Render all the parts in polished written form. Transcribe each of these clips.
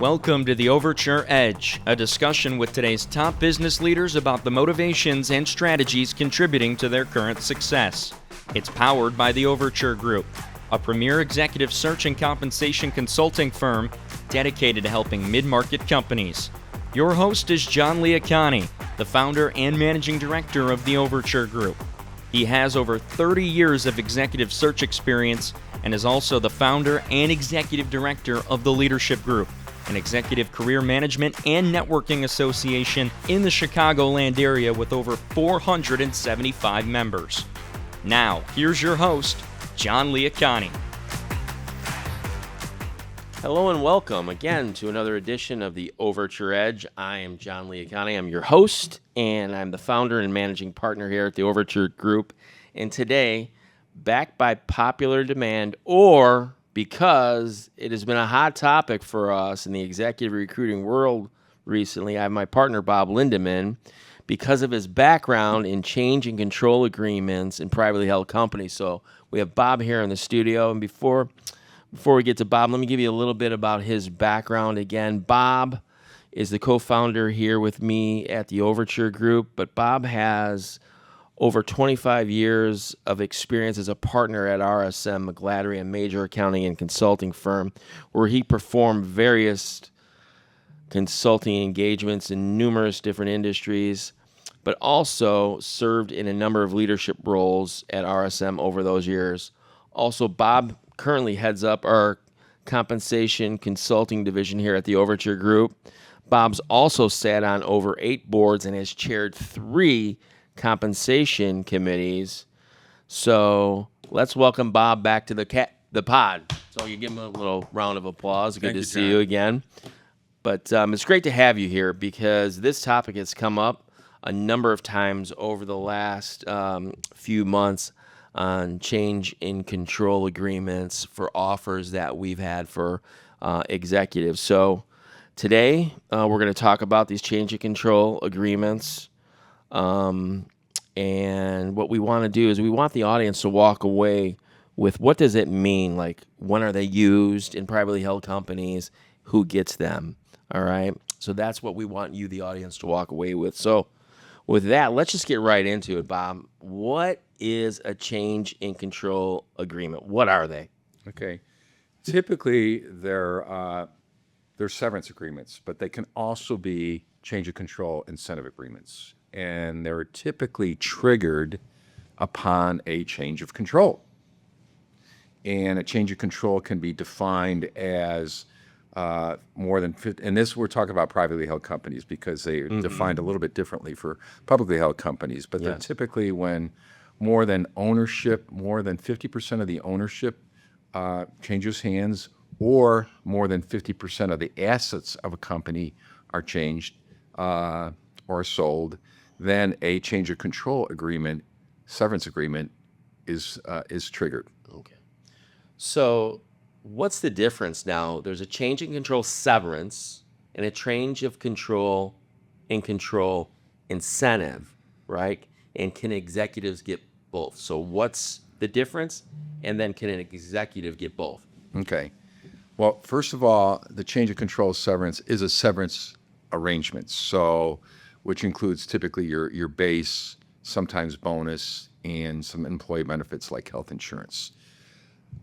Welcome to the Overture Edge, a discussion with today's top business leaders about the motivations and strategies contributing to their current success. It's powered by the Overture Group, a premier executive search and compensation consulting firm dedicated to helping mid-market companies. Your host is John Liacani, the founder and managing director of the Overture Group. He has over 30 years of executive search experience and is also the founder and executive director of the Leadership Group, an executive career management and networking association in the Chicagoland area with over 475 members. Now, here's your host, John Liacani. Hello and welcome again to another edition of the Overture Edge. I am John Liacani. I'm your host, and I'm the founder and managing partner here at the Overture Group. And today, backed by popular demand or because it has been a hot topic for us in the executive recruiting world recently, I have my partner, Bob Lindeman, because of his background in change and control agreements in privately held companies. So we have Bob here in the studio. And before we get to Bob, let me give you a little bit about his background again. Bob is the co-founder here with me at the Overture Group, but Bob has over 25 years of experience as a partner at RSM McGladrey, a major accounting and consulting firm, where he performed various consulting engagements in numerous different industries, but also served in a number of leadership roles at RSM over those years. Also, Bob currently heads up our compensation consulting division here at the Overture Group. Bob's also sat on over 8 boards and has chaired 3 compensation committees. So let's welcome Bob back to the pod. So you give him a little round of applause. Good to see you again. But it's great to have you here because this topic has come up a number of times over the last few months on change in control agreements for offers that we've had for executives. So today we're going to talk about these change in control agreements. And what we want to do is we want the audience to walk away with what does it mean? Like, when are they used in privately held companies? Who gets them? All right. So that's what we want you, the audience, to walk away with. So with that, let's just get right into it, Bob. What is a change in control agreement? What are they? Okay. Typically, they're severance agreements, but they can also be change of control incentive agreements. And they're typically triggered upon a change of control. And a change of control can be defined as more than 50, and this we're talking about privately held companies because they're defined a little bit differently for publicly held companies, but they're typically when more than 50% of the ownership changes hands, or more than 50% of the assets of a company are changed or sold, then a change of control agreement, severance agreement, is triggered. Okay. So what's the difference now? There's a change in control severance and a change of control in control incentive, right? And can executives get both? So what's the difference? And then can an executive get both? Okay. Well, first of all, the change of control severance is a severance arrangement. So which includes typically your base, sometimes bonus, and some employee benefits like health insurance.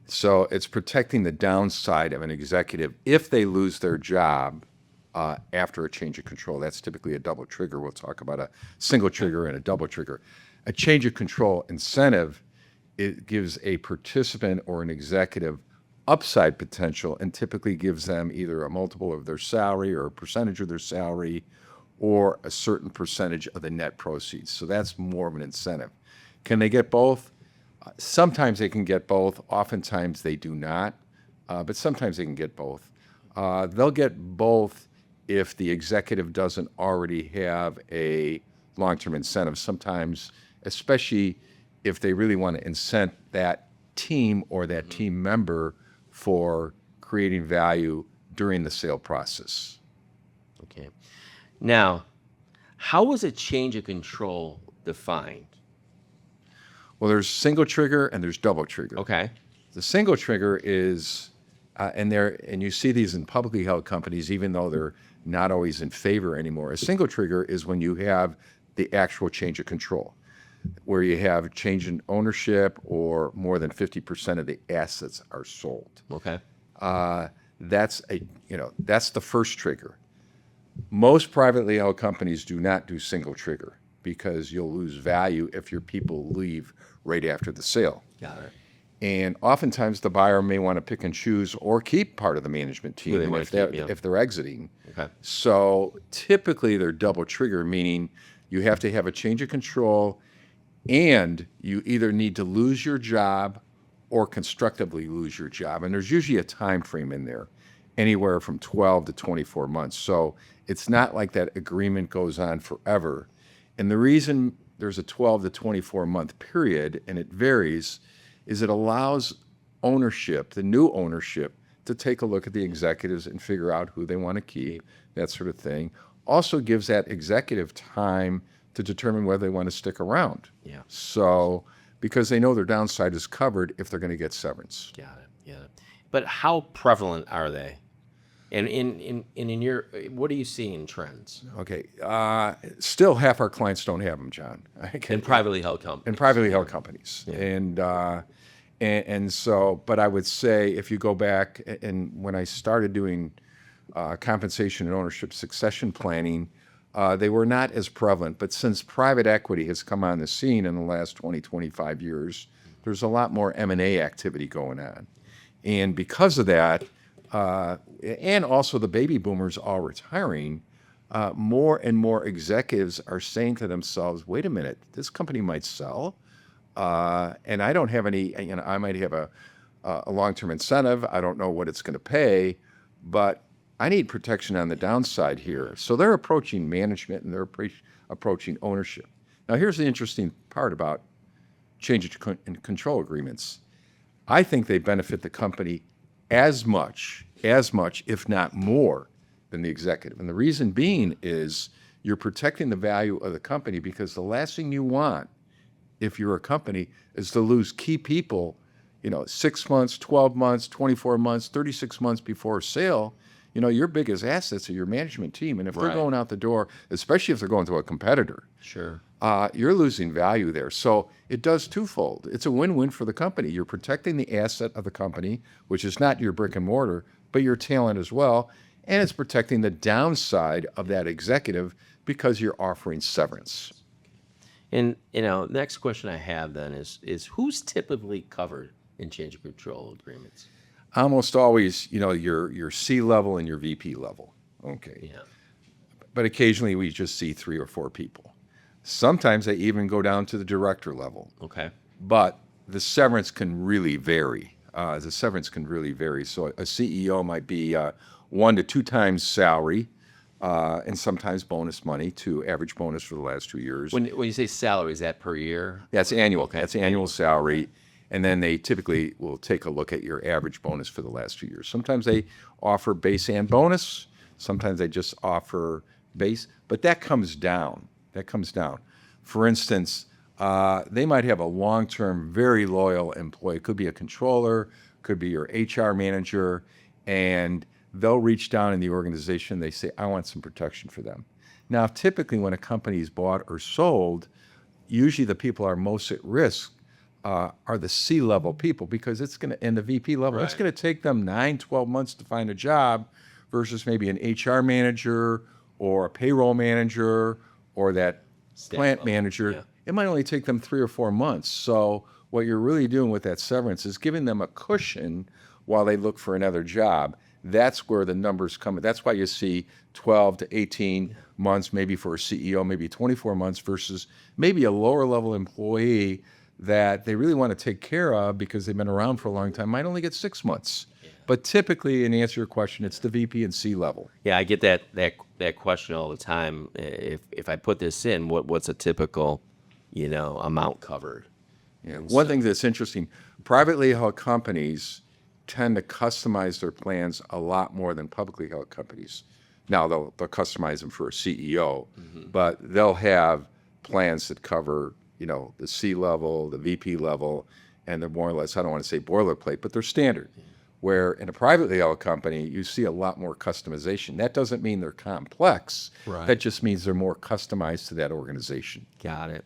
So it's protecting the downside of an executive if they lose their job after a change of control. That's typically a double trigger. We'll talk about a single trigger and a double trigger. A change of control incentive, it gives a participant or an executive upside potential and typically gives them either a multiple of their salary or a percentage of their salary or a certain percentage of the net proceeds. So that's more of an incentive. Can they get both? Sometimes they can get both. Oftentimes they do not, but sometimes they can get both. They'll get both if the executive doesn't already have a long-term incentive. Sometimes, especially if they really want to incent that team or that team member for creating value during the sale process. Okay. Now, how was a change of control defined? Well, there's single trigger and there's double trigger. Okay. The single trigger is and you see these in publicly held companies, even though they're not always in favor anymore. A single trigger is when you have the actual change of control, where you have change in ownership or more than 50% of the assets are sold. Okay. That's the first trigger. Most privately held companies do not do single trigger because you'll lose value if your people leave right after the sale. Got it. And oftentimes the buyer may want to pick and choose or keep part of the management team Who they want to keep, yeah. if they're exiting. Okay. So typically they're double trigger, meaning you have to have a change of control and you either need to lose your job or constructively lose your job. And there's usually a time frame in there, anywhere from 12 to 24 months. So it's not like that agreement goes on forever. And the reason there's a 12 to 24 month period, and it varies, is it allows ownership, the new ownership, to take a look at the executives and figure out who they want to keep, that sort of thing. Also gives that executive time to determine whether they want to stick around. Yeah. So, because they know their downside is covered if they're going to get severance. Got it. Yeah. But how prevalent are they? And in your, what are you seeing in trends? Okay. Still, half our clients don't have them, John. In privately held companies. In privately held companies. Yeah. And so, but I would say if you go back, and when I started doing compensation and ownership succession planning, they were not as prevalent. But since private equity has come on the scene in the last 20, 25 years, there's a lot more M&A activity going on. And because of that, and also the baby boomers all retiring, more and more executives are saying to themselves, wait a minute, this company might sell. And I don't have any, I might have a long-term incentive. I don't know what it's going to pay, but I need protection on the downside here. So they're approaching management and they're approaching ownership. Now, here's the interesting part about change and control agreements. I think they benefit the company as much, if not more, than the executive. And the reason being is you're protecting the value of the company, because the last thing you want, if you're a company, is to lose key people, 6 months, 12 months, 24 months, 36 months before sale. Your biggest assets are your management team. And if they're going out the door, especially if they're going to a competitor, sure, you're losing value there. So it does twofold. It's a win-win for the company. You're protecting the asset of the company, which is not your brick and mortar, but your talent as well. And it's protecting the downside of that executive because you're offering severance. And next question I have then is who's typically covered in change of control agreements? Almost always, your C level and your VP level. Okay. Yeah. But occasionally we just see 3 or 4 people. Sometimes they even go down to the director level. Okay. But the severance can really vary. So a CEO might be 1 to 2 times salary, and sometimes bonus money, to average bonus for the last 2 years. When you say salary, is that per year? That's annual. Okay. That's annual salary. And then they typically will take a look at your average bonus for the last 2 years. Sometimes they offer base and bonus. Sometimes they just offer base. But that comes down. For instance, they might have a long-term, very loyal employee. It could be a controller, could be your HR manager, and they'll reach down in the organization. They say, I want some protection for them. Now, typically when a company is bought or sold, usually the people are most at risk are the C-level people, because it's going to, and the VP level, it's going to take them 9, 12 months to find a job versus maybe an HR manager or a payroll manager or that plant manager. Yeah. It might only take them 3 or 4 months. So what you're really doing with that severance is giving them a cushion while they look for another job. That's where the numbers come. That's why you see 12 to 18 months, maybe for a CEO, maybe 24 months versus maybe a lower level employee that they really want to take care of because they've been around for a long time, might only get 6 months. Yeah. But typically, in answer to your question, it's the VP and C level. Yeah, I get that question all the time. If I put this in, what's a typical, amount covered? Yeah. One thing that's interesting, privately held companies tend to customize their plans a lot more than publicly held companies. Now, they'll customize them for a CEO, but they'll have plans that cover the C level, the VP level, and they're more or less, I don't want to say boilerplate, but they're standard. Where in a privately held company, you see a lot more customization. That doesn't mean they're complex. Right. That just means they're more customized to that organization. Got it.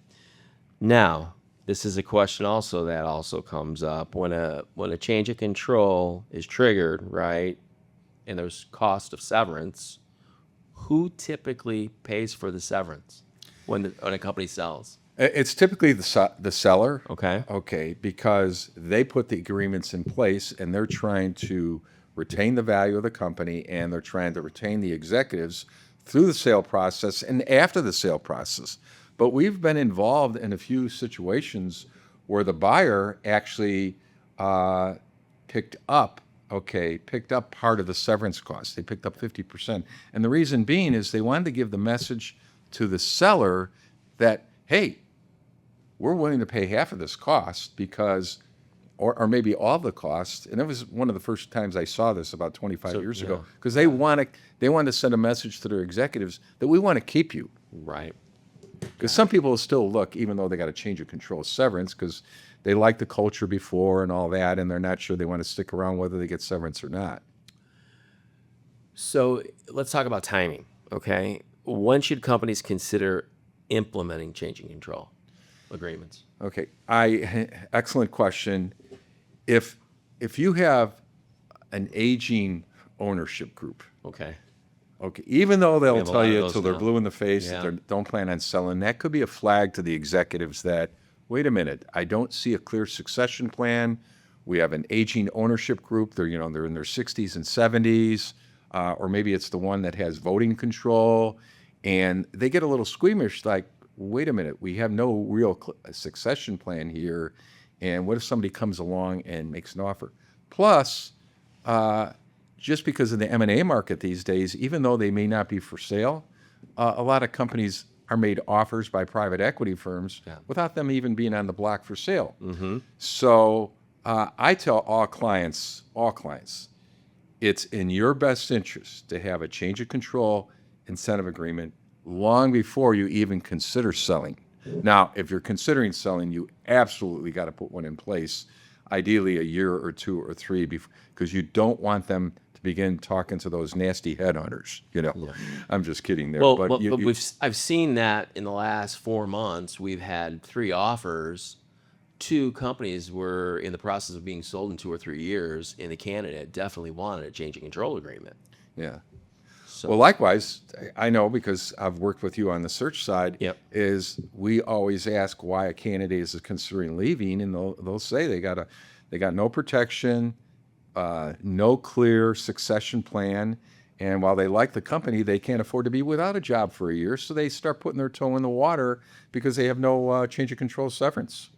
Now, this is a question also that also comes up when a change of control is triggered, right? And there's cost of severance. Who typically pays for the severance when a company sells? It's typically the seller. Okay. Okay, because they put the agreements in place and they're trying to retain the value of the company and they're trying to retain the executives through the sale process and after the sale process. But we've been involved in a few situations where the buyer actually picked up part of the severance cost. They picked up 50%. And the reason being is they wanted to give the message to the seller that, hey, we're willing to pay half of this cost because, or maybe all the cost. And it was one of the first times I saw this about 25 years ago, because they want to send a message to their executives that we want to keep you. Right. Because some people will still look, even though they got a change of control severance, because they like the culture before and all that, and they're not sure they want to stick around whether they get severance or not. So let's talk about timing, okay? When should companies consider implementing change in control agreements? Okay, excellent question. If you have an aging ownership group, Okay. even though they'll have a tell lot of you those till they're now. blue in the face Yeah. that they don't plan on selling, that could be a flag to the executives that, wait a minute, I don't see a clear succession plan. We have an aging ownership group. They're in their 60s and 70s, or maybe it's the one that has voting control, and they get a little squeamish, like, wait a minute, we have no real succession plan here, and what if somebody comes along and makes an offer? Plus, just because of the M&A market these days, even though they may not be for sale, a lot of companies are made offers by private equity firms without them even being on the block for sale. Mm-hmm. So I tell all clients, it's in your best interest to have a change of control incentive agreement long before you even consider selling. Now, if you're considering selling, you absolutely got to put one in place, ideally a year or two or three, because you don't want them to begin talking to those nasty headhunters. I'm just kidding there. Well, but I've seen that in the last 4 months. We've had 3 offers. 2 companies were in the process of being sold in 2 or 3 years, and the candidate definitely wanted a change of control agreement. Yeah. So, Well, likewise, I know because I've worked with you on the search side, Yep. is we always ask why a candidate is considering leaving, and they'll say they got no protection, no clear succession plan, and while they like the company, they can't afford to be without a job for a year, so they start putting their toe in the water because they have no change of control severance.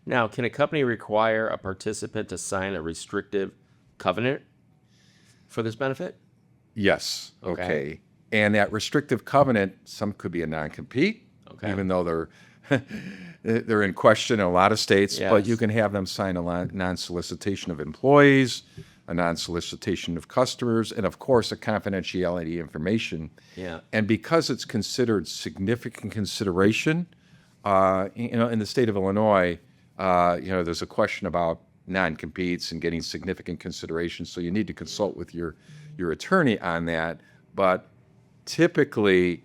now, can a company require a participant to sign a restrictive covenant for this benefit? Yes. Okay. Okay. And that restrictive covenant, some could be a non-compete, Okay. even though they're in question in a lot of states. But Yes. you can have them sign a non-solicitation of employees, a non-solicitation of customers, and of course a confidentiality information. Yeah. And because it's considered significant consideration, in the state of Illinois, there's a question about non-competes and getting significant consideration. So you need to consult with your attorney on that. But typically,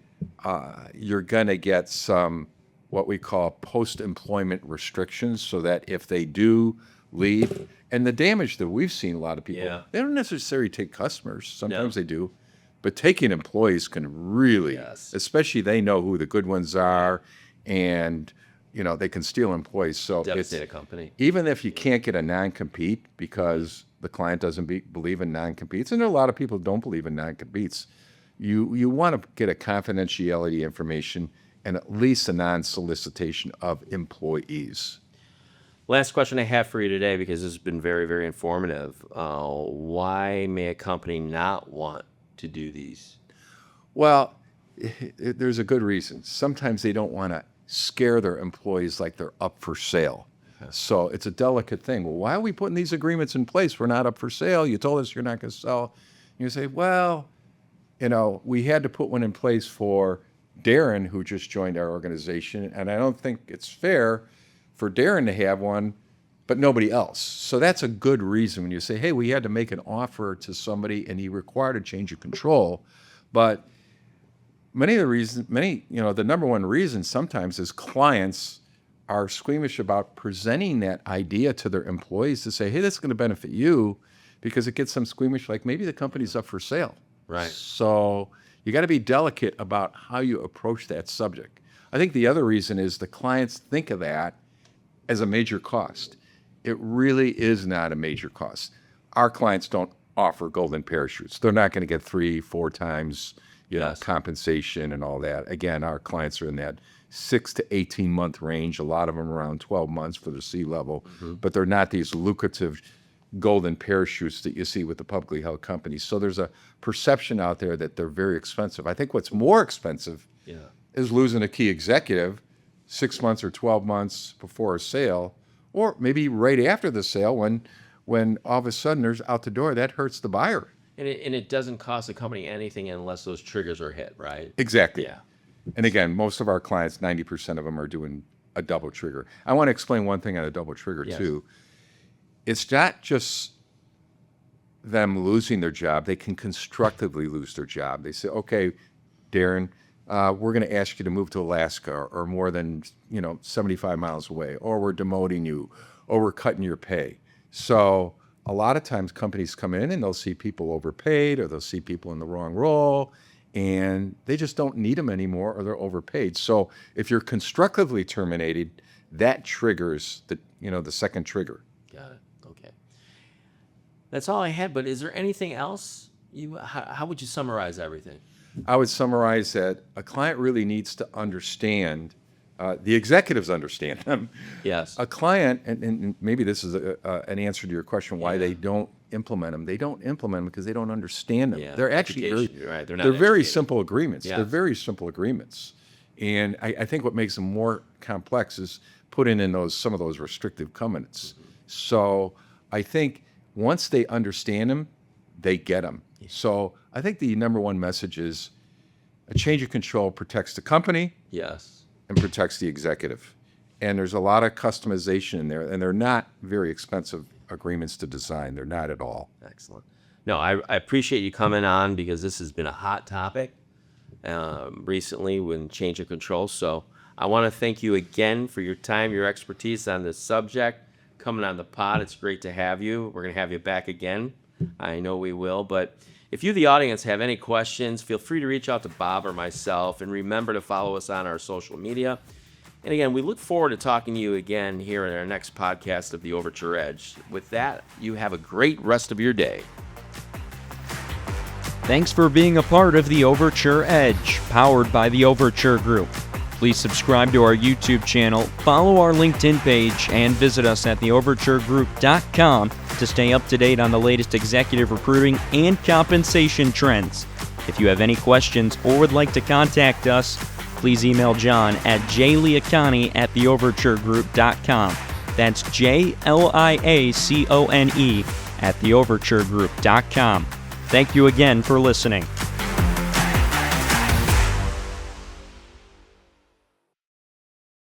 you're going to get some what we call post-employment restrictions, so that if they do leave, and the damage that we've seen a lot of people, Yeah. they don't necessarily take customers. Sometimes they do. But taking employees can really, Yes. especially they know who the good ones are, and they can steal employees. So Devastate a company. even if you can't get a non-compete because the client doesn't believe in non-competes, and there are a lot of people who don't believe in non-competes, you want to get a confidentiality information and at least a non-solicitation of employees. Last question I have for you today, because this has been very, very informative. Why may a company not want to do these? Well, there's a good reason. Sometimes they don't want to scare their employees like they're up for sale. So it's a delicate thing. Well, why are we putting these agreements in place? We're not up for sale. You told us you're not going to sell. You say, well, we had to put one in place for Darren, who just joined our organization, and I don't think it's fair for Darren to have one but nobody else. So that's a good reason when you say, hey, we had to make an offer to somebody and he required a change of control. But the number one reason sometimes is clients are squeamish about presenting that idea to their employees to say, hey, this is going to benefit you, because it gets them squeamish, like maybe the company's up for sale. Right. So you got to be delicate about how you approach that subject. I think the other reason is the clients think of that as a major cost. It really is not a major cost. Our clients don't offer golden parachutes. They're not going to get 3-4 times compensation and all that. Again, our clients are in that 6 to 18 month range. A lot of them around 12 months for the C-level, but they're not these lucrative golden parachutes that you see with the publicly held companies. So there's a perception out there that they're very expensive. I think what's more expensive is losing a key executive 6 months or 12 months before a sale, or maybe right after the sale when all of a sudden there's out the door. That hurts the buyer. And it doesn't cost the company anything unless those triggers are hit, right? Exactly. Yeah. And again, most of our clients, 90% of them are doing a double trigger. I want to explain one thing on a double trigger too. It's not just them losing their job. They can constructively lose their job. They say, okay, Darren, we're going to ask you to move to Alaska or more than 75 miles away, or we're demoting you, or we're cutting your pay. So a lot of times companies come in and they'll see people overpaid, or they'll see people in the wrong role, and they just don't need them anymore, or they're overpaid. So if you're constructively terminated, that triggers the second trigger. Got it. Okay. That's all I had, but is there anything else? How would you summarize everything? I would summarize that a client really needs to understand, the executives understand them. Yes. A client, and maybe this is an answer to your question, why they don't implement them. They don't implement them because they don't understand them. Yeah. They're actually right. They're very simple agreements. Yeah. They're very simple agreements. And I think what makes them more complex is putting in some of those restrictive covenants. So I think once they understand them, they get them. So I think the number one message is a change of control protects the company and protects the executive. And there's a lot of customization in there, and they're not very expensive agreements to design. They're not at all. Excellent. No, I appreciate you coming on, because this has been a hot topic recently when change of control. So I want to thank you again for your time, your expertise on this subject, coming on the pod. It's great to have you. We're going to have you back again. I know we will. But if you, the audience, have any questions, feel free to reach out to Bob or myself. And remember to follow us on our social media. And again, we look forward to talking to you again here in our next podcast of the Overture Edge. With that, you have a great rest of your day. Thanks for being a part of the Overture Edge, powered by the Overture Group. Please subscribe to our YouTube channel, follow our LinkedIn page, and visit us at theoverturegroup.com to stay up to date on the latest executive recruiting and compensation trends. If you have any questions or would like to contact us, please email John at jliacone@theoverturegroup.com. That's JLIACONE@theoverturegroup.com. Thank you again for listening.